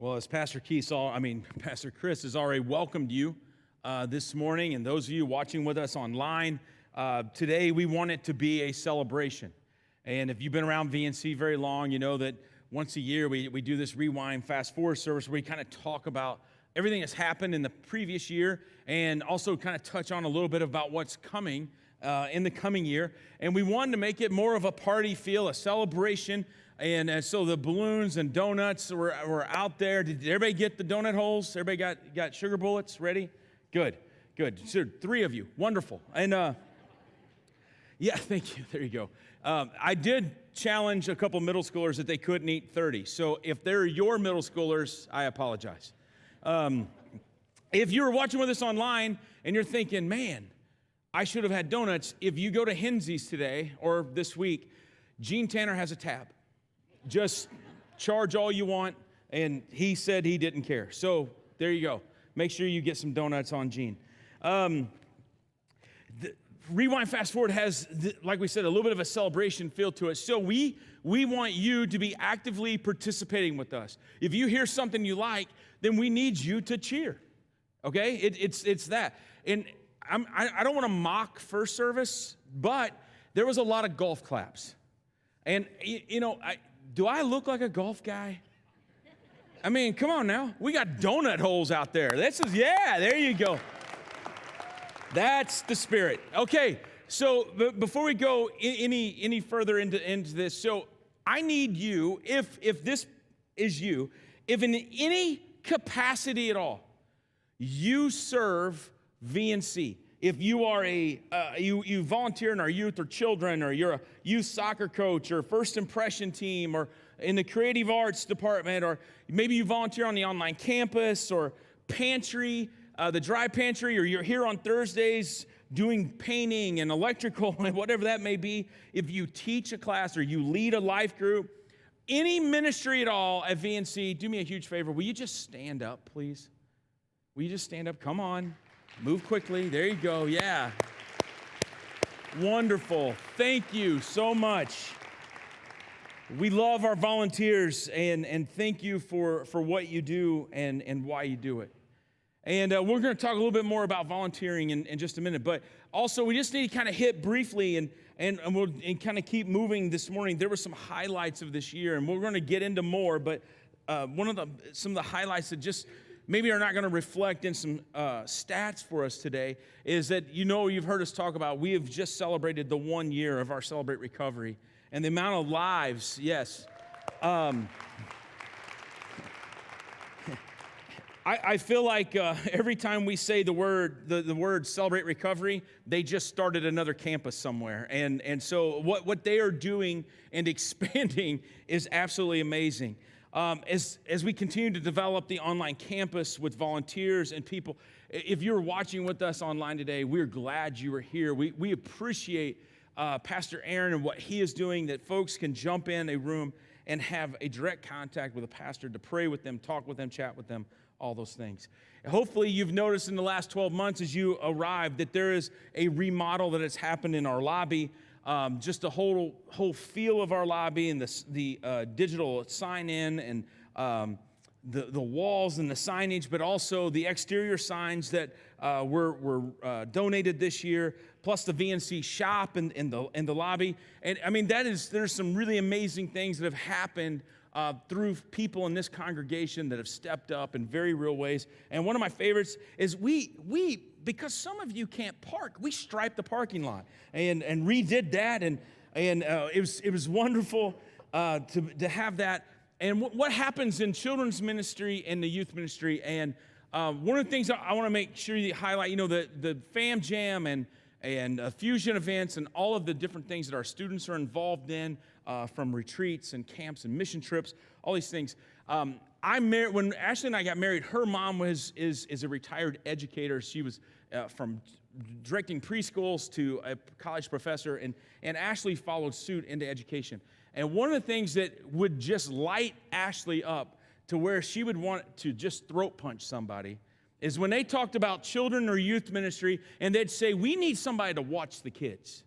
Well, as Pastor Chris has already welcomed you this morning, and those of you watching with us online, today we want it to be a celebration. And if you've been around VNC very long, you know that once a year we do this rewind, fast forward service where we kind of talk about everything that's happened in the previous year and also kind of touch on a little bit about what's coming in the coming year. And we wanted to make it more of a party feel, a celebration. And so the balloons and donuts were out there. Did everybody get the donut holes? Everybody got sugar bullets ready? Good. So 3 of you. Wonderful. And yeah, thank you. There you go. I did challenge a couple middle schoolers that they couldn't eat 30. So if they're your middle schoolers, I apologize. If you're watching with us online and you're thinking, man, I should have had donuts, if you go to Hensley's today or this week, Gene Tanner has a tab. Just charge all you want, and he said he didn't care. So there you go. Make sure you get some donuts on Gene. Rewind Fast Forward has, like we said, a little bit of a celebration feel to it. So we want you to be actively participating with us. If you hear something you like, then we need you to cheer. Okay? It's that. And I don't want to mock first service, but there was a lot of golf claps. And, you know, do I look like a golf guy? I mean, come on now. We got donut holes out there. Yeah, there you go. That's the spirit. Okay, so before we go any further into this, so I need you, if this is you, if in any capacity at all, you serve VNC. If you are you volunteer in our youth or children, or you're a youth soccer coach or first impression team or in the creative arts department, or maybe you volunteer on the online campus or pantry, the dry pantry, or you're here on Thursdays doing painting and electrical and whatever that may be, if you teach a class or you lead a life group, any ministry at all at VNC, do me a huge favor. Will you just stand up, please? Will you just stand up? Come on. Move quickly. There you go. Yeah. Wonderful. Thank you so much. We love our volunteers, and thank you for what you do and why you do it. And we're going to talk a little bit more about volunteering in just a minute. But also, we just need to kind of hit briefly and we'll kind of keep moving this morning. There were some highlights of this year, and we're going to get into more. But some of the highlights that just maybe are not going to reflect in some stats for us today is that, you've heard us talk about, we have just celebrated the 1 year of our Celebrate Recovery. And the amount of lives, yes. I feel like every time we say the word Celebrate Recovery, they just started another campus somewhere. And so what they are doing and expanding is absolutely amazing. As we continue to develop the online campus with volunteers and people, if you're watching with us online today, we're glad you are here. We appreciate Pastor Aaron and what he is doing, that folks can jump in a room and have a direct contact with a pastor to pray with them, talk with them, chat with them, all those things. Hopefully you've noticed in the last 12 months as you arrived that there is a remodel that has happened in our lobby. Just the whole feel of our lobby and the digital sign-in and the walls and the signage, but also the exterior signs that were donated this year, plus the VNC shop in the lobby. And I mean, there's some really amazing things that have happened through people in this congregation that have stepped up in very real ways. And one of my favorites is we because some of you can't park, we striped the parking lot and redid that, and it was wonderful to have that. And what happens in children's ministry and the youth ministry, and one of the things I want to make sure you highlight, the Fam Jam and fusion events and all of the different things that our students are involved in, from retreats and camps and mission trips, all these things. When Ashley and I got married, her mom is a retired educator. She was from directing preschools to a college professor, and Ashley followed suit into education. And one of the things that would just light Ashley up to where she would want to just throat punch somebody is when they talked about children or youth ministry, and they'd say, we need somebody to watch the kids.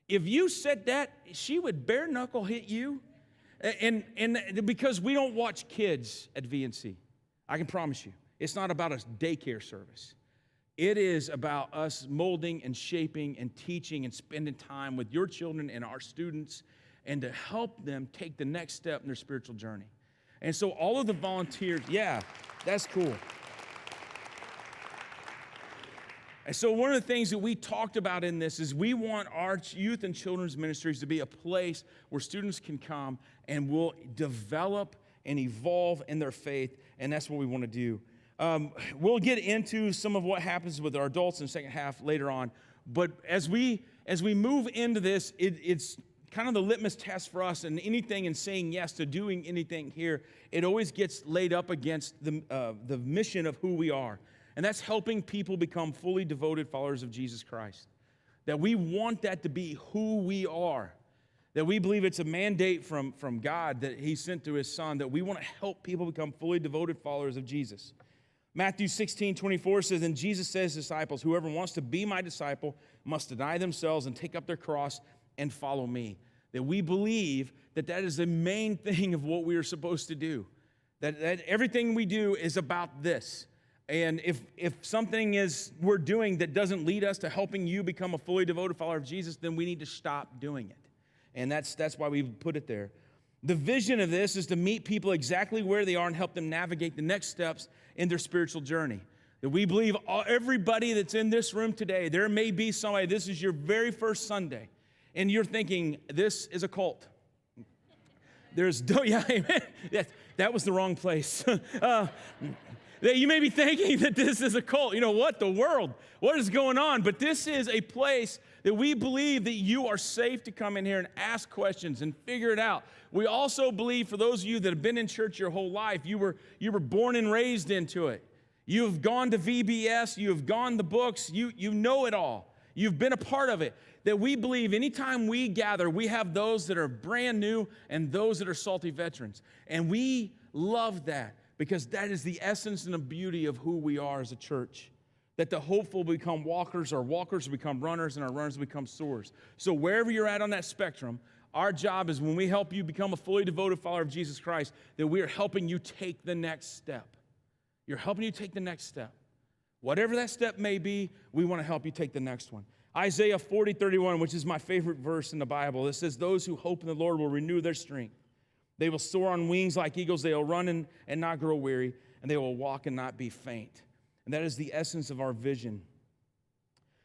If you said that, she would bare knuckle hit you And because we don't watch kids at VNC, I can promise you, it's not about a daycare service. It is about us molding and shaping and teaching and spending time with your children and our students and to help them take the next step in their spiritual journey. And so all of the volunteers, yeah, that's cool. And so one of the things that we talked about in this is we want our youth and children's ministries to be a place where students can come and will develop and evolve in their faith, and that's what we want to do. We'll get into some of what happens with our adults in the second half later on, but as we move into this, it's kind of the litmus test for us, and anything and saying yes to doing anything here, it always gets laid up against the mission of who we are. And that's helping people become fully devoted followers of Jesus Christ. That we want that to be who we are. That we believe it's a mandate from God that he sent through his son, that we want to help people become fully devoted followers of Jesus. Matthew 16:24 says, and Jesus says to his disciples, whoever wants to be my disciple must deny themselves and take up their cross and follow me. That we believe that that is the main thing of what we are supposed to do. That everything we do is about this. And if something we're doing that doesn't lead us to helping you become a fully devoted follower of Jesus, then we need to stop doing it. And that's why we put it there. The vision of this is to meet people exactly where they are and help them navigate the next steps in their spiritual journey. That we believe everybody that's in this room today, there may be somebody, this is your very first Sunday, and you're thinking, this is a cult. Yeah, amen. That was the wrong place. That you may be thinking that this is a cult. You know what? The world. What is going on? But this is a place that we believe that you are safe to come in here and ask questions and figure it out. We also believe for those of you that have been in church your whole life, you were born and raised into it. You have gone to VBS. You have gone to books. You know it all. You've been a part of it. That we believe anytime we gather, we have those that are brand new and those that are salty veterans. And we love that. Because that is the essence and the beauty of who we are as a church. That the hopeful become walkers, our walkers become runners, and our runners become soars. So wherever you're at on that spectrum, our job is when we help you become a fully devoted follower of Jesus Christ, that we are helping you take the next step. You're helping you take the next step. Whatever that step may be, we want to help you take the next one. Isaiah 40:31, which is my favorite verse in the Bible, it says, those who hope in the Lord will renew their strength. They will soar on wings like eagles. They will run and not grow weary, and they will walk and not be faint. And that is the essence of our vision.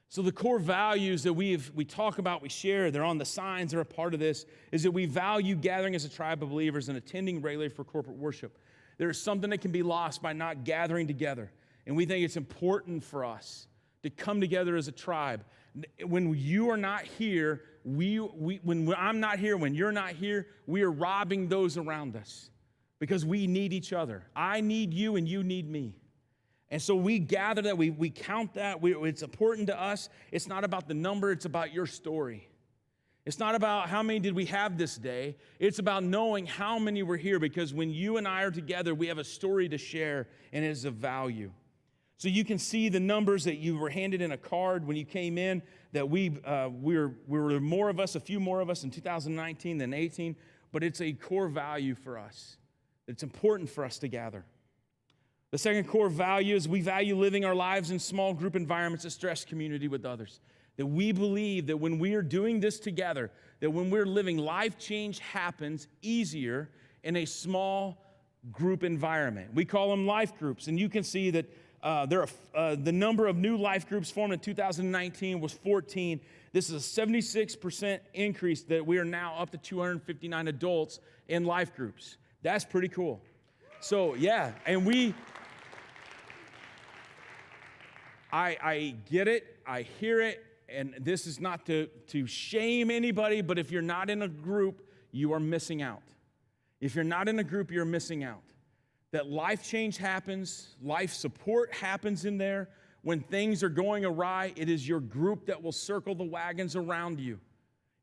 So the core values that we talk about, we share, they're on the signs, they're a part of this, is that we value gathering as a tribe of believers and attending regularly for corporate worship. There's something that can be lost by not gathering together. And we think it's important for us to come together as a tribe. When you are not here, when I'm not here, when you're not here, we are robbing those around us because we need each other. I need you and you need me. And so we gather that, we count that. It's important to us. It's not about the number, it's about your story. It's not about how many did we have this day. It's about knowing how many were here, because when you and I are together, we have a story to share, and it is of value. So you can see the numbers that you were handed in a card when you came in, that we were more of us, a few more of us in 2019 than 18, but it's a core value for us. It's important for us to gather. The second core value is we value living our lives in small group environments that stress community with others. That we believe that when we are doing this together, that when we're living, life change happens easier in a small group environment. We call them life groups, and you can see that the number of new life groups formed in 2019 was 14. This is a 76% increase, that we are now up to 259 adults in life groups. That's pretty cool. So, yeah, and I get it, I hear it, and this is not to shame anybody, but if you're not in a group, you are missing out. If you're not in a group, you're missing out. That life change happens, life support happens in there. When things are going awry, it is your group that will circle the wagons around you.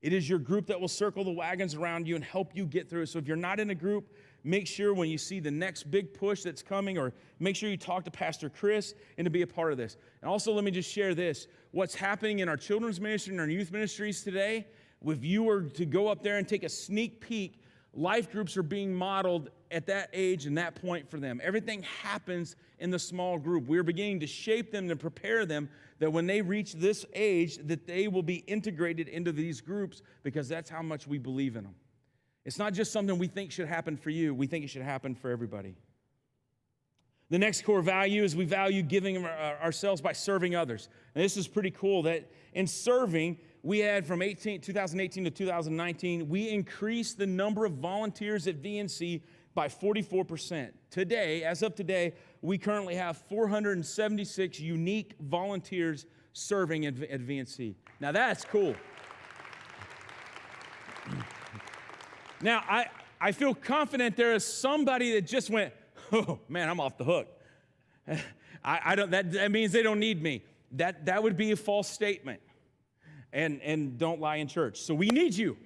It is your group that will circle the wagons around you and help you get through. So if you're not in a group, make sure when you see the next big push that's coming, or make sure you talk to Pastor Chris and to be a part of this. And also, let me just share this. What's happening in our children's ministry and our youth ministries today, if you were to go up there and take a sneak peek, life groups are being modeled at that age and that point for them. Everything happens in the small group. We're beginning to shape them and prepare them that when they reach this age, that they will be integrated into these groups because that's how much we believe in them. It's not just something we think should happen for you. We think it should happen for everybody. The next core value is we value giving ourselves by serving others. And this is pretty cool that in serving, we had from 2018 to 2019, we increased the number of volunteers at VNC by 44%. Today, as of today, we currently have 476 unique volunteers serving at VNC. Now that's cool. Now, I feel confident there is somebody that just went, oh man, I'm off the hook. That means they don't need me. That would be a false statement. And don't lie in church. So we need you.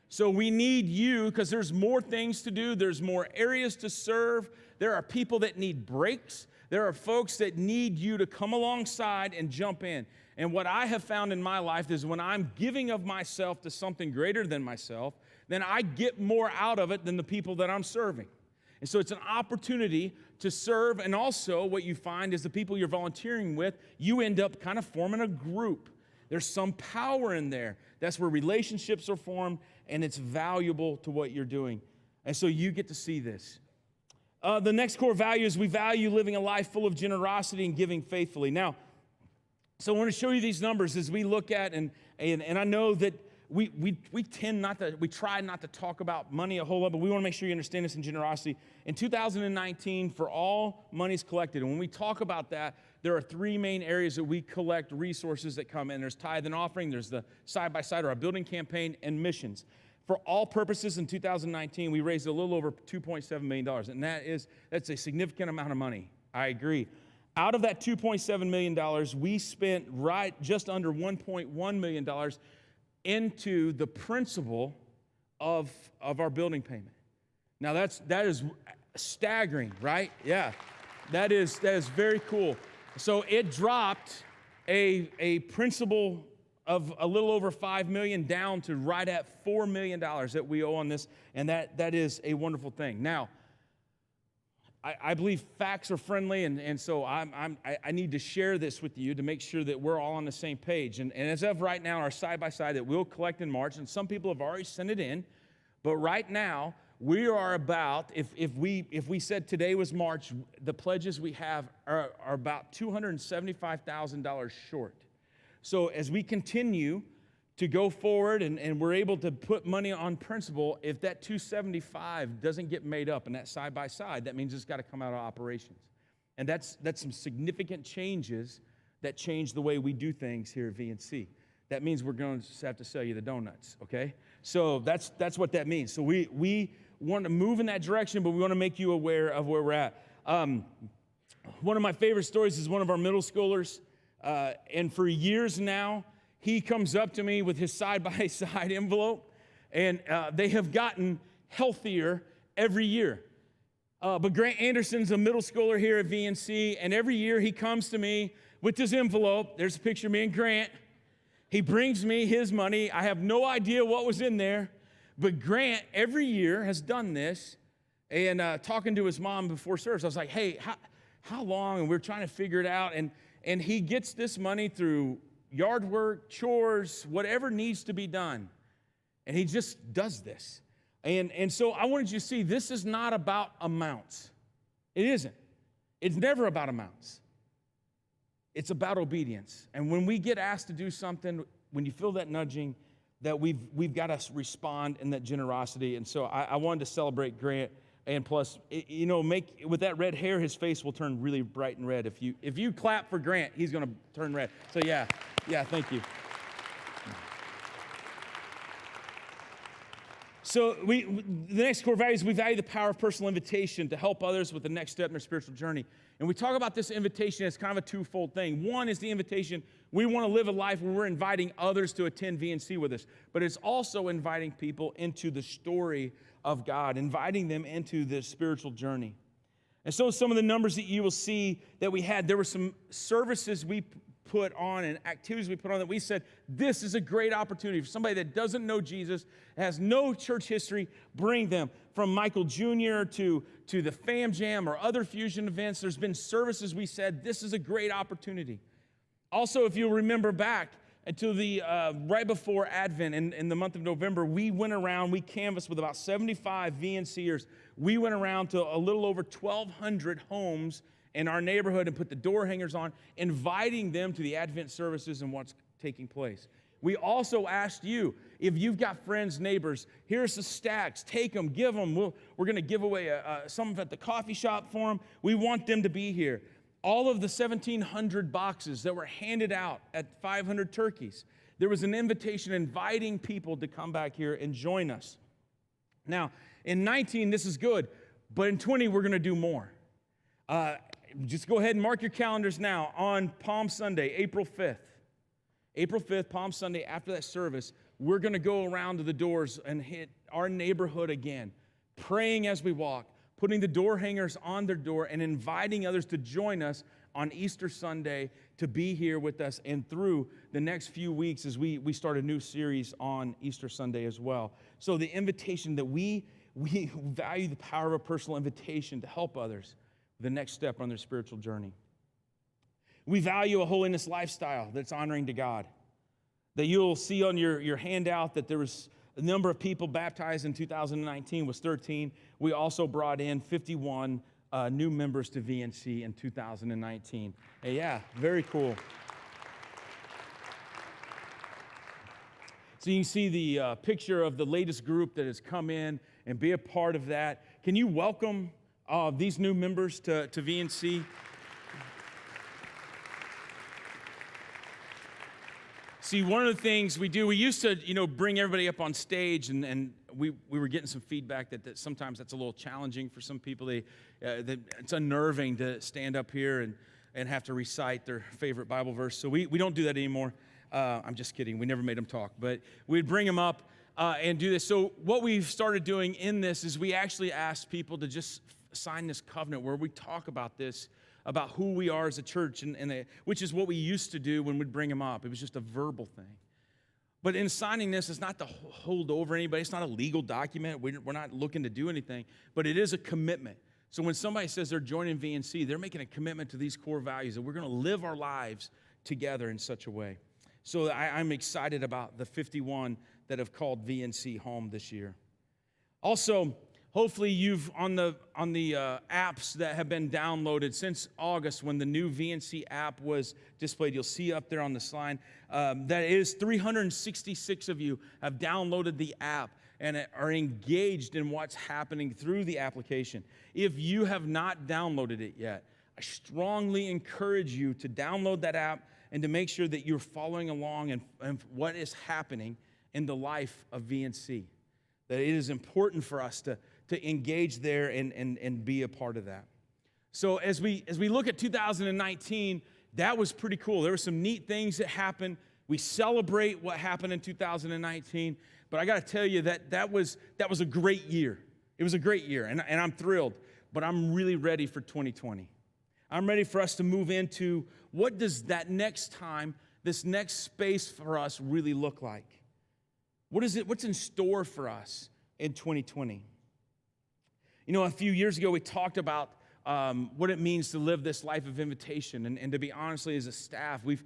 So we need you because there's more things to do. There's more areas to serve. There are people that need breaks. There are folks that need you to come alongside and jump in. And what I have found in my life is when I'm giving of myself to something greater than myself, then I get more out of it than the people that I'm serving. And so it's an opportunity to serve. And also what you find is the people you're volunteering with, you end up kind of forming a group. There's some power in there. That's where relationships are formed, and it's valuable to what you're doing. And so you get to see this. The next core value is we value living a life full of generosity and giving faithfully. Now, so I want to show you these numbers as we look at, and I know that we try not to talk about money a whole lot, but we want to make sure you understand this in generosity. In 2019, for all monies collected, and when we talk about that, there are three main areas that we collect resources that come in. There's tithe and offering, there's the side-by-side or our building campaign, and missions. For all purposes in 2019, we raised a little over $2.7 million, and that's a significant amount of money. I agree. Out of that $2.7 million, we spent just under $1.1 million into the principal of our building payment. Now that is staggering, right? Yeah, that is very cool. So it dropped a principal of a little over $5 million down to right at $4 million that we owe on this, and that is a wonderful thing. Now, I believe facts are friendly, and so I need to share this with you to make sure that we're all on the same page. And as of right now, our side-by-side that we'll collect in March, and some people have already sent it in, but right now, we are about, if we said today was March, the pledges we have are about $275,000 short. So as we continue to go forward and we're able to put money on principle, if that 275 doesn't get made up in that side-by-side, that means it's got to come out of operations. And that's some significant changes that change the way we do things here at VNC. That means we're going to have to sell you the donuts, okay? So that's what that means. So we want to move in that direction, but we want to make you aware of where we're at. One of my favorite stories is one of our middle schoolers, and for years now, he comes up to me with his side-by-side envelope, and they have gotten healthier every year. But Grant Anderson's a middle schooler here at VNC, and every year he comes to me with his envelope. There's a picture of me and Grant. He brings me his money. I have no idea what was in there, but Grant every year has done this. And talking to his mom before service, I was like, hey, how long? And we're trying to figure it out. And he gets this money through yard work, chores, whatever needs to be done. And he just does this. And so I wanted you to see this is not about amounts. It isn't. It's never about amounts. It's about obedience. And when we get asked to do something, when you feel that nudging, that we've got to respond in that generosity. And so I wanted to celebrate Grant. And plus, with that red hair, his face will turn really bright and red. If you clap for Grant, he's going to turn red. So yeah, thank you. So the next core value is we value the power of personal invitation to help others with the next step in their spiritual journey. And we talk about this invitation as kind of a twofold thing. One is the invitation. We want to live a life where we're inviting others to attend VNC with us. But it's also inviting people into the story of God, inviting them into this spiritual journey. And so some of the numbers that you will see that we had, there were some services we put on and activities we put on that we said, this is a great opportunity for somebody that doesn't know Jesus, has no church history, bring them. From Michael Jr. to the Fam Jam or other fusion events, there's been services we said, this is a great opportunity. Also, if you'll remember back until the right before Advent in the month of November, we went around, we canvassed with about 75 VNCers. We went around to a little over 1,200 homes in our neighborhood and put the door hangers on, inviting them to the Advent services and what's taking place. We also asked you, if you've got friends, neighbors, here's the stacks. Take them, give them. We're going to give away some at the coffee shop for them. We want them to be here. All of the 1,700 boxes that were handed out at 500 turkeys, there was an invitation inviting people to come back here and join us. Now, in 19, this is good, but in 20, we're going to do more. Just go ahead and mark your calendars now on Palm Sunday, April 5th. April 5th, Palm Sunday, after that service, we're going to go around to the doors and hit our neighborhood again, praying as we walk, putting the door hangers on their door and inviting others to join us on Easter Sunday to be here with us and through the next few weeks as we start a new series on Easter Sunday as well. So the invitation that we value the power of a personal invitation to help others the next step on their spiritual journey. We value a holiness lifestyle that's honoring to God. That you'll see on your handout that there was the number of people baptized in 2019 was 13. We also brought in 51 new members to VNC in 2019. Hey, yeah, very cool. So you can see the picture of the latest group that has come in and be a part of that. Can you welcome these new members to VNC? See, one of the things we do, we used to, bring everybody up on stage, and we were getting some feedback that sometimes that's a little challenging for some people. It's unnerving to stand up here and have to recite their favorite Bible verse. So we don't do that anymore. I'm just kidding. We never made them talk. But we'd bring them up and do this. So what we've started doing in this is we actually asked people to just sign this covenant where we talk about this, about who we are as a church, which is what we used to do when we'd bring them up. It was just a verbal thing. But in signing this, it's not to hold over anybody. It's not a legal document. We're not looking to do anything, but it is a commitment. So when somebody says they're joining VNC, they're making a commitment to these core values, that we're going to live our lives together in such a way. So I'm excited about the 51 that have called VNC home this year. Also, hopefully you've on the apps that have been downloaded since August when the new VNC app was displayed. You'll see up there on the slide. That is 366 of you have downloaded the app and are engaged in what's happening through the application. If you have not downloaded it yet, I strongly encourage you to download that app and to make sure that you're following along and what is happening in the life of VNC. That it is important for us to engage there and be a part of that. So as we look at 2019, that was pretty cool. There were some neat things that happened. We celebrate what happened in 2019, but I got to tell you that was a great year. It was a great year, and I'm thrilled, but I'm really ready for 2020. I'm ready for us to move into what does that next time, this next space for us really look like? What's in store for us in 2020? A few years ago, we talked about what it means to live this life of invitation. And to be honestly, as a staff, we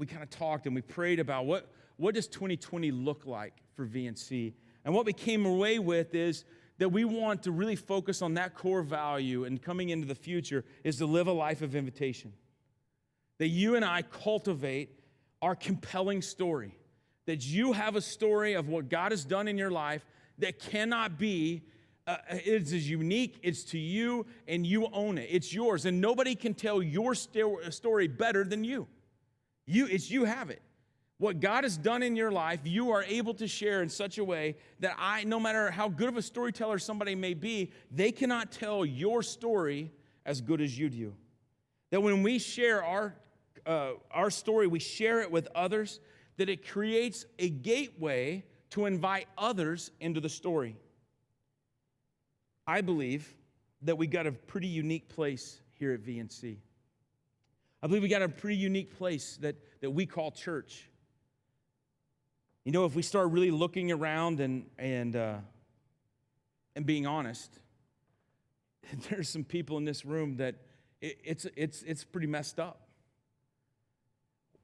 kind of talked and we prayed about what does 2020 look like for VNC? And what we came away with is that we want to really focus on that core value and coming into the future is to live a life of invitation. That you and I cultivate our compelling story. That you have a story of what God has done in your life that cannot be, it's as unique, it's to you, and you own it. It's yours, and nobody can tell your story better than you. You have it. What God has done in your life, you are able to share in such a way that no matter how good of a storyteller somebody may be, they cannot tell your story as good as you do. That when we share our story, we share it with others, that it creates a gateway to invite others into the story. I believe that we got a pretty unique place here at VNC. I believe we got a pretty unique place that we call church. You know, if we start really looking around and being honest, there's some people in this room that it's pretty messed up.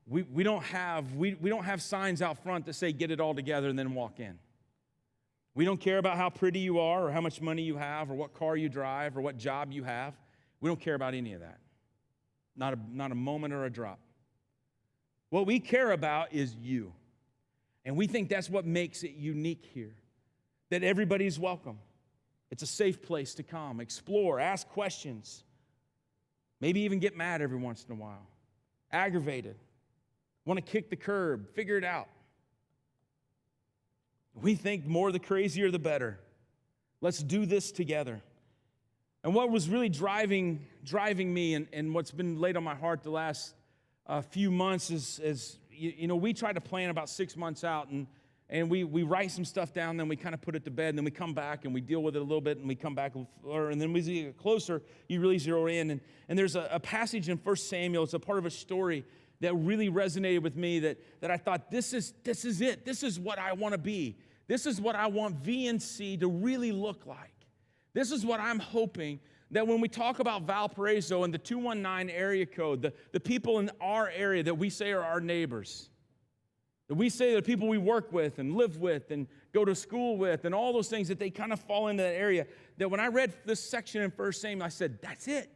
We don't have signs out front that say get it all together and then walk in. We don't care about how pretty you are or how much money you have or what car you drive or what job you have. We don't care about any of that. Not a moment or a drop. What we care about is you. And we think that's what makes it unique here. That everybody's welcome. It's a safe place to come, explore, ask questions. Maybe even get mad every once in a while. Aggravated. Want to kick the curb, figure it out. We think more the crazier the better. Let's do this together. And what was really driving me and what's been laid on my heart the last few months is you know, we try to plan about 6 months out, and we write some stuff down, then we kind of put it to bed, and then we come back and we deal with it a little bit, and we come back, and then as we get closer, you really zero in. And there's a passage in 1 Samuel, it's a part of a story that really resonated with me that I thought, this is it. This is what I want to be. This is what I want VNC to really look like. This is what I'm hoping that when we talk about Valparaiso and the 219 area code, the people in our area that we say are our neighbors, that we say that people we work with and live with and go to school with and all those things, that they kind of fall into that area, that when I read this section in 1 Samuel, I said, that's it.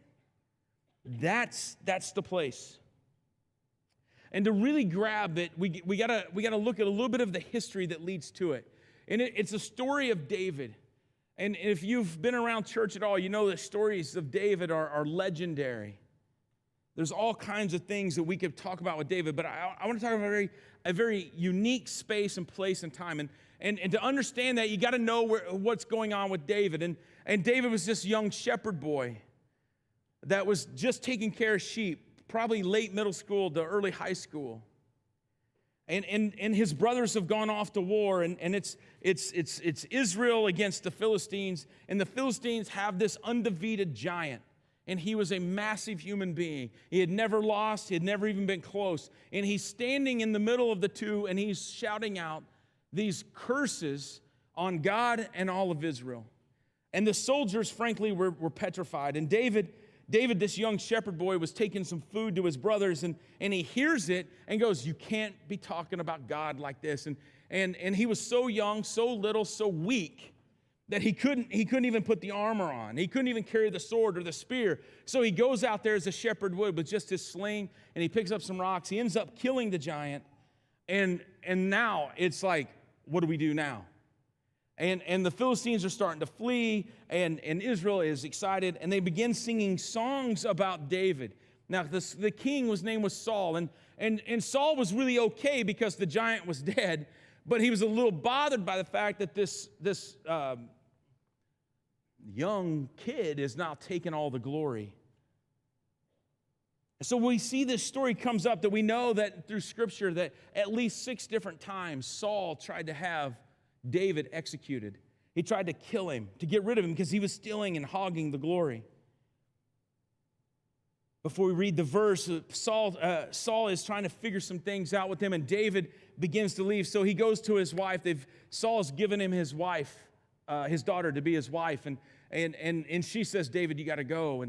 That's the place. And to really grab it, we gotta look at a little bit of the history that leads to it. And it's a story of David. And if you've been around church at all, you know the stories of David are legendary. There's all kinds of things that we could talk about with David, but I want to talk about a very unique space and place and time. And to understand that, you got to know what's going on with David. And David was this young shepherd boy that was just taking care of sheep, probably late middle school to early high school. And his brothers have gone off to war, and it's Israel against the Philistines, and the Philistines have this undefeated giant, and he was a massive human being. He had never lost, he had never even been close, and he's standing in the middle of the two, and he's shouting out these curses on God and all of Israel. And the soldiers, frankly, were petrified, and David, this young shepherd boy, was taking some food to his brothers, and he hears it and goes, you can't be talking about God like this. And he was so young, so little, so weak that he couldn't even put the armor on. He couldn't even carry the sword or the spear. So he goes out there as a shepherd would with just his sling, and he picks up some rocks. He ends up killing the giant. And now it's like, what do we do now? And the Philistines are starting to flee, and Israel is excited, and they begin singing songs about David. Now, the king, his name was Saul, and Saul was really okay because the giant was dead, but he was a little bothered by the fact that this young kid is now taking all the glory. So we see this story comes up that we know that through Scripture that at least 6 different times Saul tried to have David executed. He tried to kill him, to get rid of him because he was stealing and hogging the glory. Before we read the verse, Saul is trying to figure some things out with him, and David begins to leave. So he goes to his wife. Saul's given him his wife, his daughter, to be his wife, and she says, David, you got to go.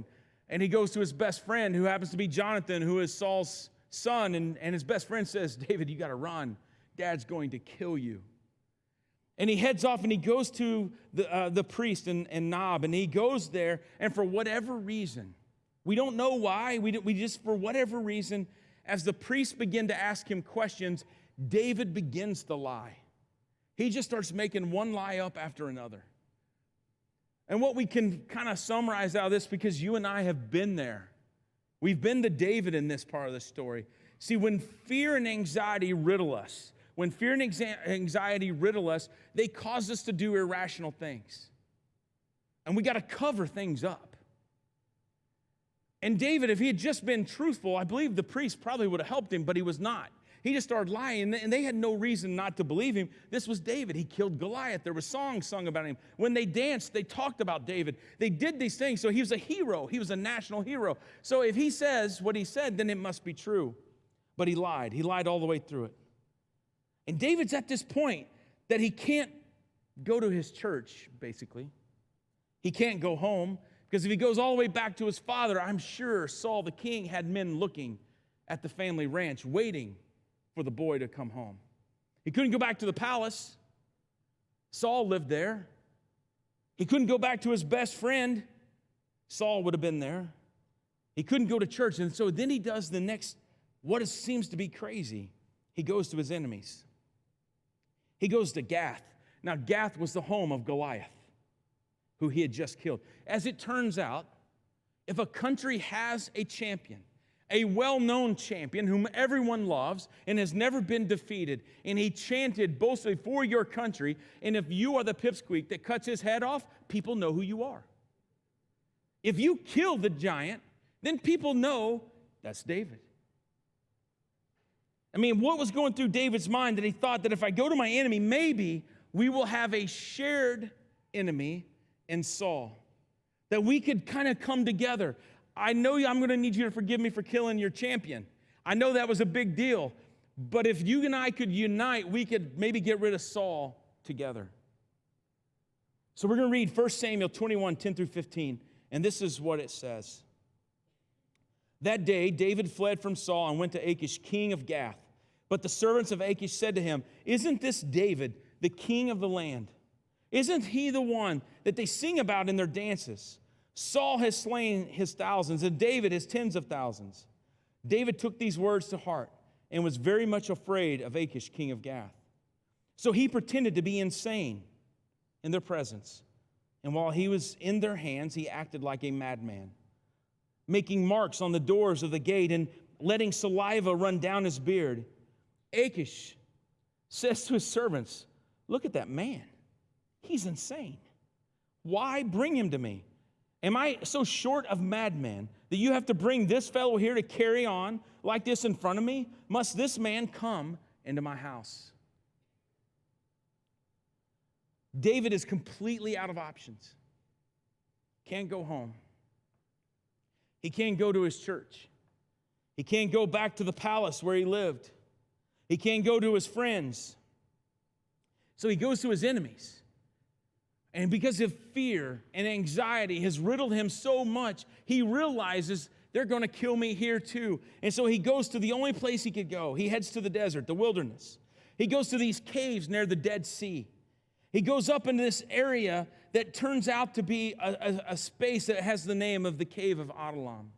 And he goes to his best friend, who happens to be Jonathan, who is Saul's son, and his best friend says, David, you got to run. Dad's going to kill you. And he heads off and he goes to the priest and Nob, and he goes there, and for whatever reason, we don't know why, we just, for whatever reason, as the priests begin to ask him questions, David begins to lie. He just starts making one lie up after another. And what we can kind of summarize out of this, because you and I have been there. We've been to David in this part of the story. See, when fear and anxiety riddle us, when fear and anxiety riddle us, they cause us to do irrational things. And we got to cover things up. And David, if he had just been truthful, I believe the priest probably would have helped him, but he was not. He just started lying, and they had no reason not to believe him. This was David. He killed Goliath. There were songs sung about him. When they danced, they talked about David. They did these things, so he was a hero. He was a national hero. So if he says what he said, then it must be true. But he lied. He lied all the way through it. And David's at this point that he can't go to his church, basically. He can't go home, because if he goes all the way back to his father, I'm sure Saul the king had men looking at the family ranch, waiting for the boy to come home. He couldn't go back to the palace. Saul lived there. He couldn't go back to his best friend. Saul would have been there. He couldn't go to church. And so then he does the next, what seems to be crazy. He goes to his enemies. He goes to Gath. Now, Gath was the home of Goliath, who he had just killed. As it turns out, if a country has a champion, a well-known champion whom everyone loves and has never been defeated, and he chanted boastfully for your country, and if you are the pipsqueak that cuts his head off, people know who you are. If you kill the giant, then people know that's David. I mean, what was going through David's mind that he thought that if I go to my enemy, maybe we will have a shared enemy in Saul, that we could kind of come together. I know I'm going to need you to forgive me for killing your champion. I know that was a big deal. But if you and I could unite, we could maybe get rid of Saul together. So we're going to read 1 Samuel 21, 10 through 15. And this is what it says. That day, David fled from Saul and went to Achish, king of Gath. But the servants of Achish said to him, "Isn't this David, the king of the land? Isn't he the one that they sing about in their dances? Saul has slain his thousands, and David his tens of thousands." David took these words to heart and was very much afraid of Achish, king of Gath. So he pretended to be insane in their presence. And while he was in their hands, he acted like a madman, making marks on the doors of the gate and letting saliva run down his beard. Achish says to his servants, "Look at that man. He's insane. Why bring him to me? Am I so short of madman that you have to bring this fellow here to carry on like this in front of me? Must this man come into my house?" David is completely out of options. Can't go home. He can't go to his church. He can't go back to the palace where he lived. He can't go to his friends. So he goes to his enemies. And because of fear and anxiety has riddled him so much, he realizes they're going to kill me here too. And so he goes to the only place he could go. He heads to the desert, the wilderness. He goes to these caves near the Dead Sea. He goes up into this area that turns out to be a space that has the name of the Cave of Adullam.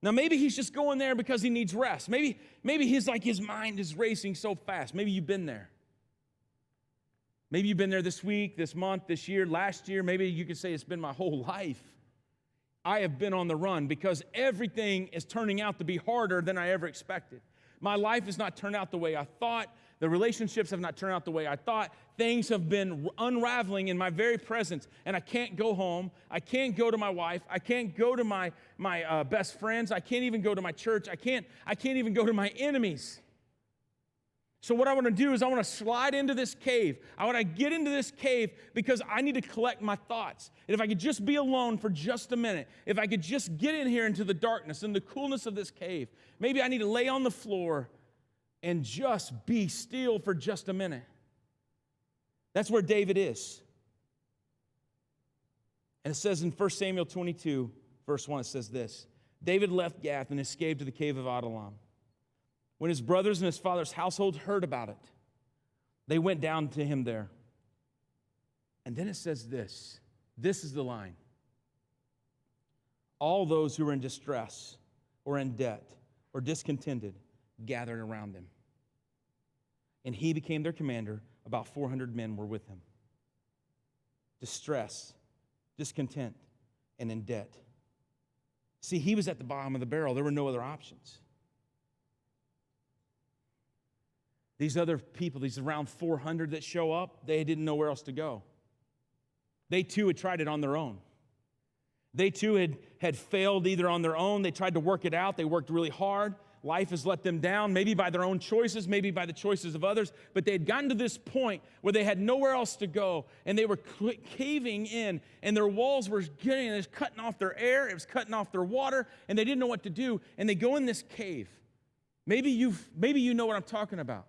Now, maybe he's just going there because he needs rest. Maybe his mind is racing so fast. Maybe you've been there. Maybe you've been there this week, this month, this year, last year. Maybe you could say it's been my whole life. I have been on the run because everything is turning out to be harder than I ever expected. My life has not turned out the way I thought. The relationships have not turned out the way I thought. Things have been unraveling in my very presence, and I can't go home. I can't go to my wife. I can't go to my best friends. I can't even go to my church. I can't even go to my enemies. So what I want to do is I want to slide into this cave. I want to get into this cave because I need to collect my thoughts. And if I could just be alone for just a minute, if I could just get in here into the darkness and the coolness of this cave, maybe I need to lay on the floor and just be still for just a minute. That's where David is. And it says in 1 Samuel 22, verse 1, it says this: David left Gath and escaped to the cave of Adullam. When his brothers and his father's household heard about it, they went down to him there. And then it says this. This is the line. All those who were in distress or in debt or discontented gathered around him. And he became their commander. About 400 men were with him. Distress, discontent, and in debt. See, he was at the bottom of the barrel. There were no other options. These other people, these around 400 that show up, they didn't know where else to go. They too had tried it on their own. They too had failed either on their own. They tried to work it out. They worked really hard. Life has let them down, maybe by their own choices, maybe by the choices of others. But they had gotten to this point where they had nowhere else to go, and they were caving in, and their walls were cutting off their air. It was cutting off their water, and they didn't know what to do. And they go in this cave. Maybe you know what I'm talking about.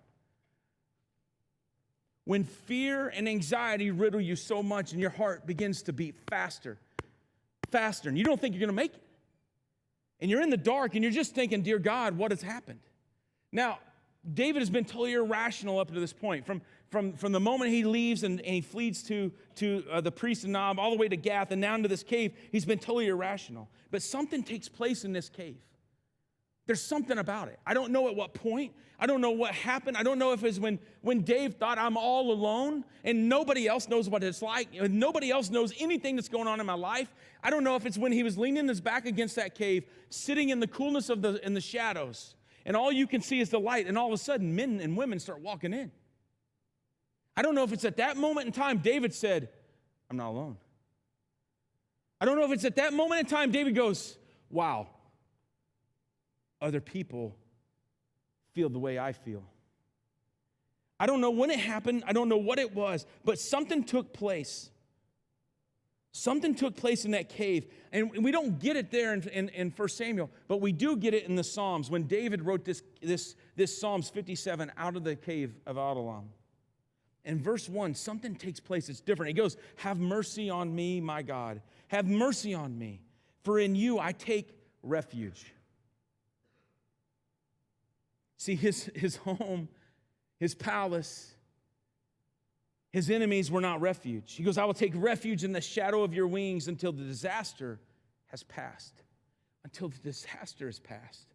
When fear and anxiety riddle you so much and your heart begins to beat faster, and you don't think you're going to make it. And you're in the dark and you're just thinking, dear God, what has happened? Now, David has been totally irrational up to this point. From the moment he leaves and he flees to the priest and Nob all the way to Gath and down to this cave, he's been totally irrational. But something takes place in this cave. There's something about it. I don't know at what point. I don't know what happened. I don't know if it was when Dave thought I'm all alone and nobody else knows what it's like. Nobody else knows anything that's going on in my life. I don't know if it's when he was leaning his back against that cave, sitting in the coolness of in the shadows, and all you can see is the light, and all of a sudden men and women start walking in. I don't know if it's at that moment in time David said, I'm not alone. I don't know if it's at that moment in time David goes, wow, other people feel the way I feel. I don't know when it happened. I don't know what it was, but something took place. Something took place in that cave, and we don't get it there in 1 Samuel, but we do get it in the Psalms when David wrote this Psalms 57 out of the cave of Adullam. In verse 1, something takes place. It's different. It goes, have mercy on me, my God. Have mercy on me, for in you I take refuge. See, his home, his palace, his enemies were not refuge. He goes, I will take refuge in the shadow of your wings until the disaster has passed. Until the disaster is past.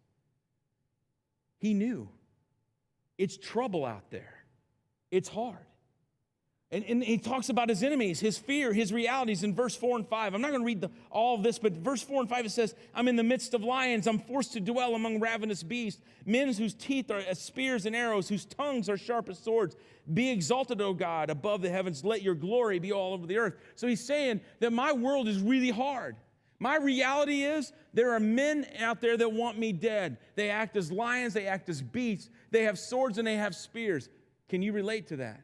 He knew. It's trouble out there. It's hard. And he talks about his enemies, his fear, his realities in verse 4 and 5. I'm not going to read all of this, but verse 4 and 5 it says, I'm in the midst of lions. I'm forced to dwell among ravenous beasts, men whose teeth are as spears and arrows, whose tongues are sharp as swords. Be exalted, O God, above the heavens. Let your glory be all over the earth. So he's saying that my world is really hard. My reality is there are men out there that want me dead. They act as lions. They act as beasts. They have swords and they have spears. Can you relate to that?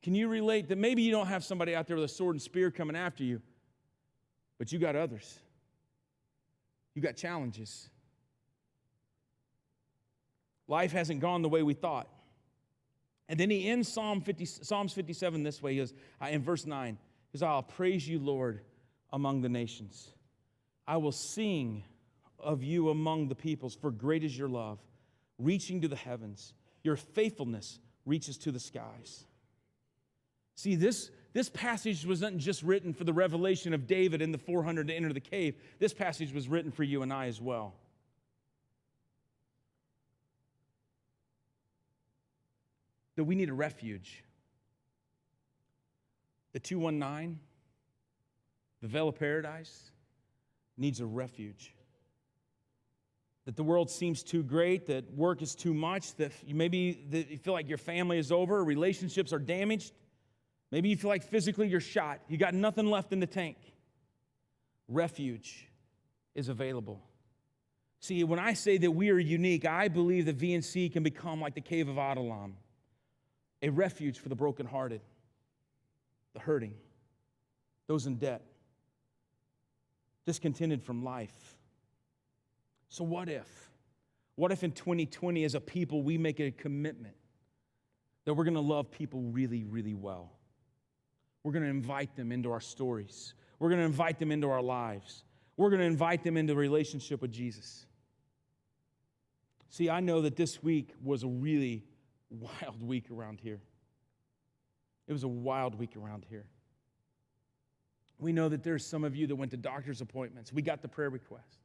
Can you relate that maybe you don't have somebody out there with a sword and spear coming after you, but you got others. You got challenges. Life hasn't gone the way we thought. And then he ends Psalms 57 this way. He goes, in verse 9, he goes, I'll praise you, Lord, among the nations. I will sing of you among the peoples, for great is your love, reaching to the heavens. Your faithfulness reaches to the skies. See, this passage wasn't just written for the revelation of David and the 400 to enter the cave. This passage was written for you and I as well. That we need a refuge. The 219, the Veil of Paradise, needs a refuge. That the world seems too great, that work is too much, that you feel like your family is over, relationships are damaged. Maybe you feel like physically you're shot. You got nothing left in the tank. Refuge is available. See, when I say that we are unique, I believe that VNC can become like the cave of Adullam, a refuge for the brokenhearted, the hurting, those in debt, discontented from life. So what if? What if in 2020 as a people we make a commitment that we're going to love people really, really well? We're going to invite them into our stories. We're going to invite them into our lives. We're going to invite them into a relationship with Jesus. See, I know that this week was a really wild week around here. It was a wild week around here. We know that there's some of you that went to doctor's appointments. We got the prayer request.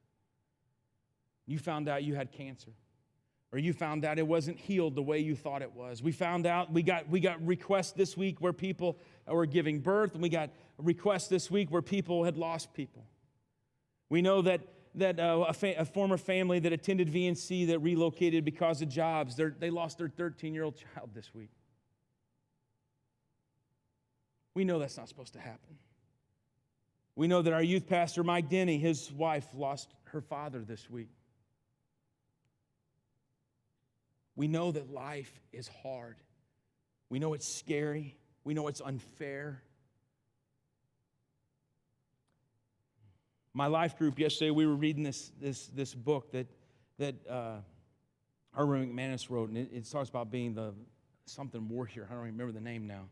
You found out you had cancer. Or you found out it wasn't healed the way you thought it was. We found out, we got requests this week where people were giving birth, and we got requests this week where people had lost people. We know that a former family that attended VNC that relocated because of jobs, they lost their 13-year-old child this week. We know that's not supposed to happen. We know that our youth pastor, Mike Denny, his wife lost her father this week. We know that life is hard. We know it's scary. We know it's unfair. My life group yesterday, we were reading this book that R.W. McManus wrote, and it talks about being the something warrior. I don't remember the name now.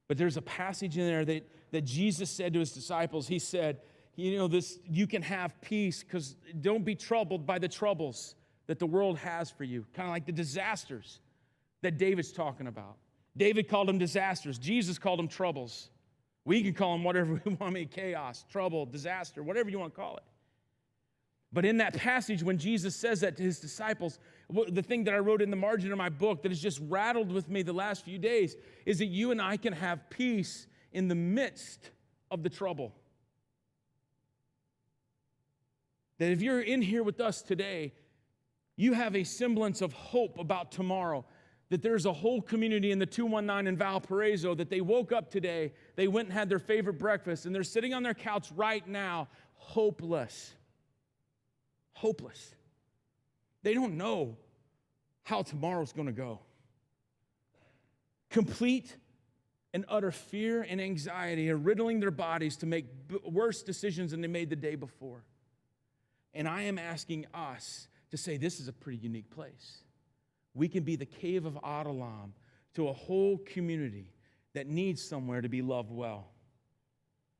But there's a passage in there that Jesus said to his disciples. He said, you can have peace because don't be troubled by the troubles that the world has for you. Kind of like the disasters that David's talking about. David called them disasters. Jesus called them troubles. We can call them whatever we want, chaos, trouble, disaster, whatever you want to call it. But in that passage, when Jesus says that to his disciples, the thing that I wrote in the margin of my book that has just rattled with me the last few days is that you and I can have peace in the midst of the trouble. That if you're in here with us today, you have a semblance of hope about tomorrow. That there's a whole community in the 219 in Valparaiso that they woke up today, they went and had their favorite breakfast, and they're sitting on their couch right now, hopeless. Hopeless. They don't know how tomorrow's going to go. Complete and utter fear and anxiety are riddling their bodies to make worse decisions than they made the day before. And I am asking us to say this is a pretty unique place. We can be the cave of Adullam to a whole community that needs somewhere to be loved well.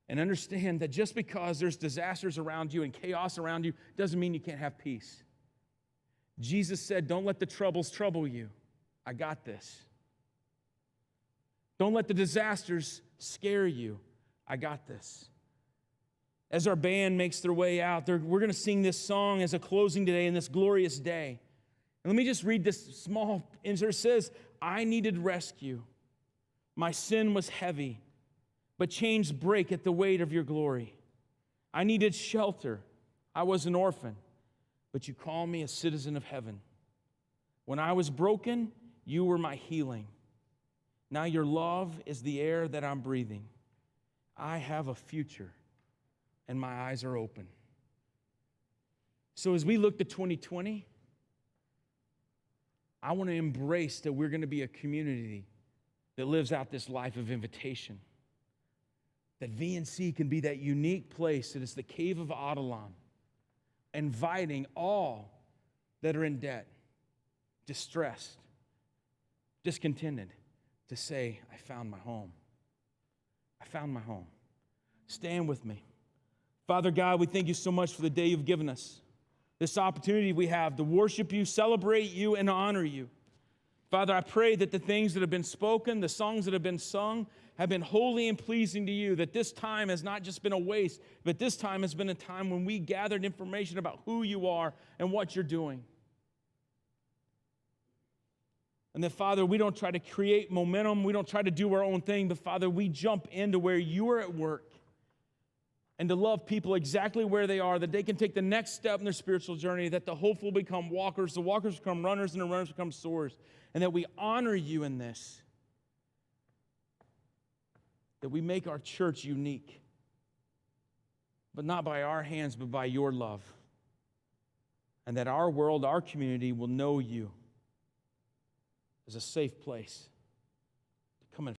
And understand that just because there's disasters around you and chaos around you doesn't mean you can't have peace. Jesus said, don't let the troubles trouble you. I got this. Don't let the disasters scare you. I got this. As our band makes their way out, we're going to sing this song as a closing today in this glorious day. And let me just read this small insert. It says, I needed rescue. My sin was heavy, but chains break at the weight of your glory. I needed shelter. I was an orphan, but you call me a citizen of heaven. When I was broken, you were my healing. Now your love is the air that I'm breathing. I have a future, and my eyes are open. So as we look to 2020, I want to embrace that we're going to be a community that lives out this life of invitation. That VNC can be that unique place that is the cave of Adullam, inviting all that are in debt, distressed, discontented, to say, I found my home. I found my home. Stand with me. Father God, we thank you so much for the day you've given us. This opportunity we have to worship you, celebrate you, and honor you. Father, I pray that the things that have been spoken, the songs that have been sung, have been holy and pleasing to you, that this time has not just been a waste, but this time has been a time when we gathered information about who you are and what you're doing. And that, Father, we don't try to create momentum, we don't try to do our own thing, but Father, we jump into where you are at work and to love people exactly where they are, that they can take the next step in their spiritual journey, that the hopeful become walkers, the walkers become runners, and the runners become soarers, and that we honor you in this, that we make our church unique, but not by our hands, but by your love, and that our world, our community will know you as a safe place